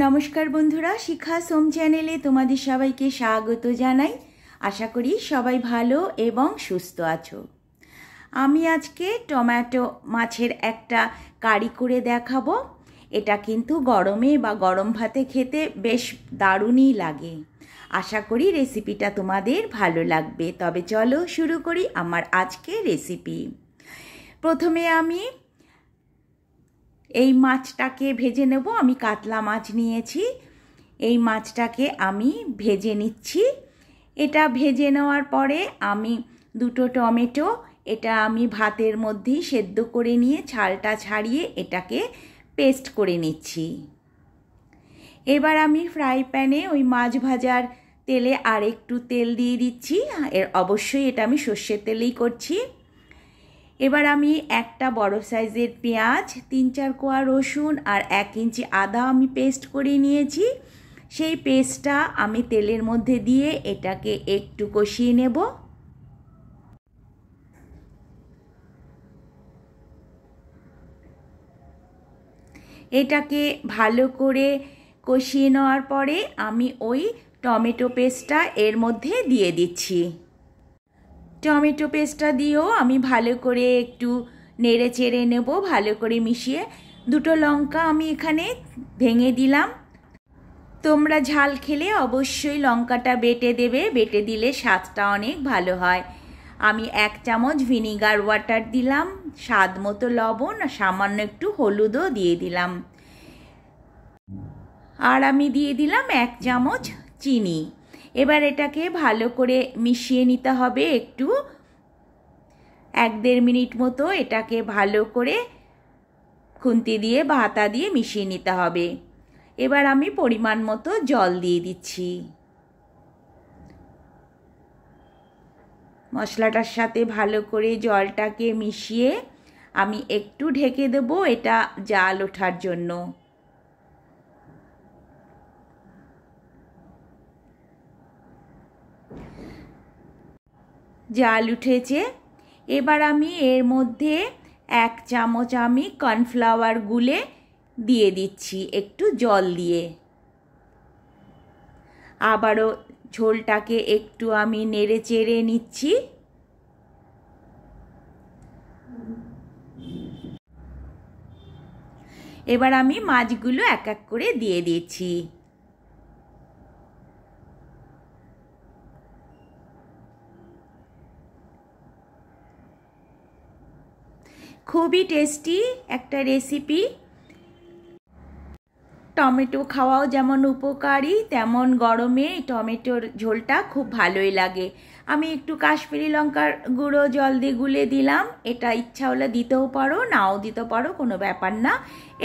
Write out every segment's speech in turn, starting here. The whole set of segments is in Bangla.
নমস্কার বন্ধুরা, শিখা সোম চ্যানেলে তোমাদের সবাইকে স্বাগত জানাই। আশা করি সবাই ভালো এবং সুস্থ আছো। আমি আজকে টমেটো মাছের একটা কারি করে দেখাবো। এটা কিন্তু গরমে বা গরম ভাতে খেতে বেশ দারুণই লাগে। আশা করি রেসিপিটা তোমাদের ভালো লাগবে। তবে চলো শুরু করি আমার আজকের রেসিপি। প্রথমে আমি এই মাছটাকে ভেজে নেব। আমি কাতলা মাছ নিয়েছি। এই মাছটাকে আমি ভেজে নিচ্ছি। এটা ভেজে নেওয়ার পরে আমি দুটো টমেটো এটা আমি ভাতের মধ্যেই সেদ্ধ করে নিয়ে ছালটা ছাড়িয়ে এটাকে পেস্ট করে নিচ্ছি। এবার আমি ফ্রাই প্যানে ওই মাছ ভাজার তেলে আর একটু তেল দিয়ে দিচ্ছি। অবশ্যই এটা আমি সর্ষের তেলেই করছি। এবার আমি একটা বড় সাইজের পেঁয়াজ, 3-4 কোয়া রসুন আর 1 ইঞ্চি আদা আমি পেস্ট করে নিয়েছি। সেই পেস্টটা আমি তেলের মধ্যে দিয়ে এটাকে একটু কষিয়ে নেব। এটাকে ভালো করে কষিয়ে নেওয়ার পরে আমি ওই টমেটো পেস্টটা এর মধ্যে দিয়ে দিচ্ছি। টমেটো পেস্টটা দিয়েও আমি ভালো করে একটু নেড়ে চেড়ে নেব, ভালো করে মিশিয়ে। দুটো লঙ্কা আমি এখানে ভেঙে দিলাম। তোমরা ঝাল খেলে অবশ্যই লঙ্কাটা বেটে দেবে, বেটে দিলে স্বাদটা অনেক ভালো হয়। আমি 1 চামচ ভিনিগার ওয়াটার দিলাম, স্বাদ মতো লবণ, সামান্য একটু হলুদও দিয়ে দিলাম। আর আমি দিয়ে দিলাম 1 চামচ চিনি। এবার এটাকে ভালো করে মিশিয়ে নিতে হবে। একটু 1-1.5 মিনিট মতো এটাকে ভালো করে খুন্তি দিয়ে বা হাতা দিয়ে মিশিয়ে নিতে হবে। এবার আমি পরিমাণ মতো জল দিয়ে দিচ্ছি। মশলাটার সাথে ভালো করে জলটাকে মিশিয়ে আমি একটু ঢেকে দেব, এটা জাল ওঠার জন্য। জাল উঠেছে। এবার আমি এর মধ্যে 1 চামচ আমি কর্নফ্লাওয়ার গুলে দিয়ে দিচ্ছি একটু জল দিয়ে। আবারও ঝোলটাকে একটু আমি নেড়ে চেড়ে নিচ্ছি। এবার আমি মাছগুলো এক এক করে দিয়ে দিচ্ছি। খুবই টেস্টি একটা রেসিপি। টমেটো খাওয়াও যেমন উপকারী, তেমন গরমে টমেটোর ঝোলটা খুব ভালোই লাগে। আমি একটু কাশ্মীরি লঙ্কার গুঁড়ো জল দিয়ে গুলে দিলাম। এটা ইচ্ছা হলে দিতেও পারো, নাও দিতে পারো, কোনো ব্যাপার না।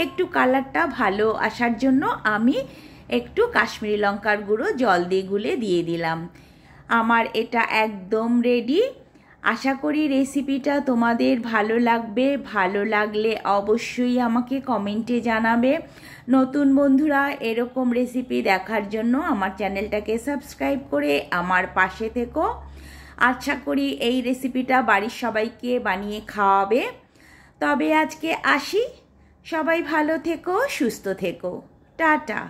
একটু কালারটা ভালো আসার জন্য আমি একটু কাশ্মীরি লঙ্কার গুঁড়ো জল দিয়ে গুলে দিয়ে দিলাম। আমার এটা একদম রেডি। আশা করি রেসিপিটা তোমাদের ভালো লাগবে। ভালো লাগলে অবশ্যই আমাকে কমেন্টে জানাবে। নতুন বন্ধুরা এরকম রেসিপি দেখার জন্য আমার চ্যানেলটাকে সাবস্ক্রাইব করে আমার পাশে থেকো। আশা করি এই রেসিপিটা বাড়ির সবাইকে বানিয়ে খাওয়াবে। তবে আজকে আসি। সবাই ভালো থেকো, সুস্থ থেকো। টাটা।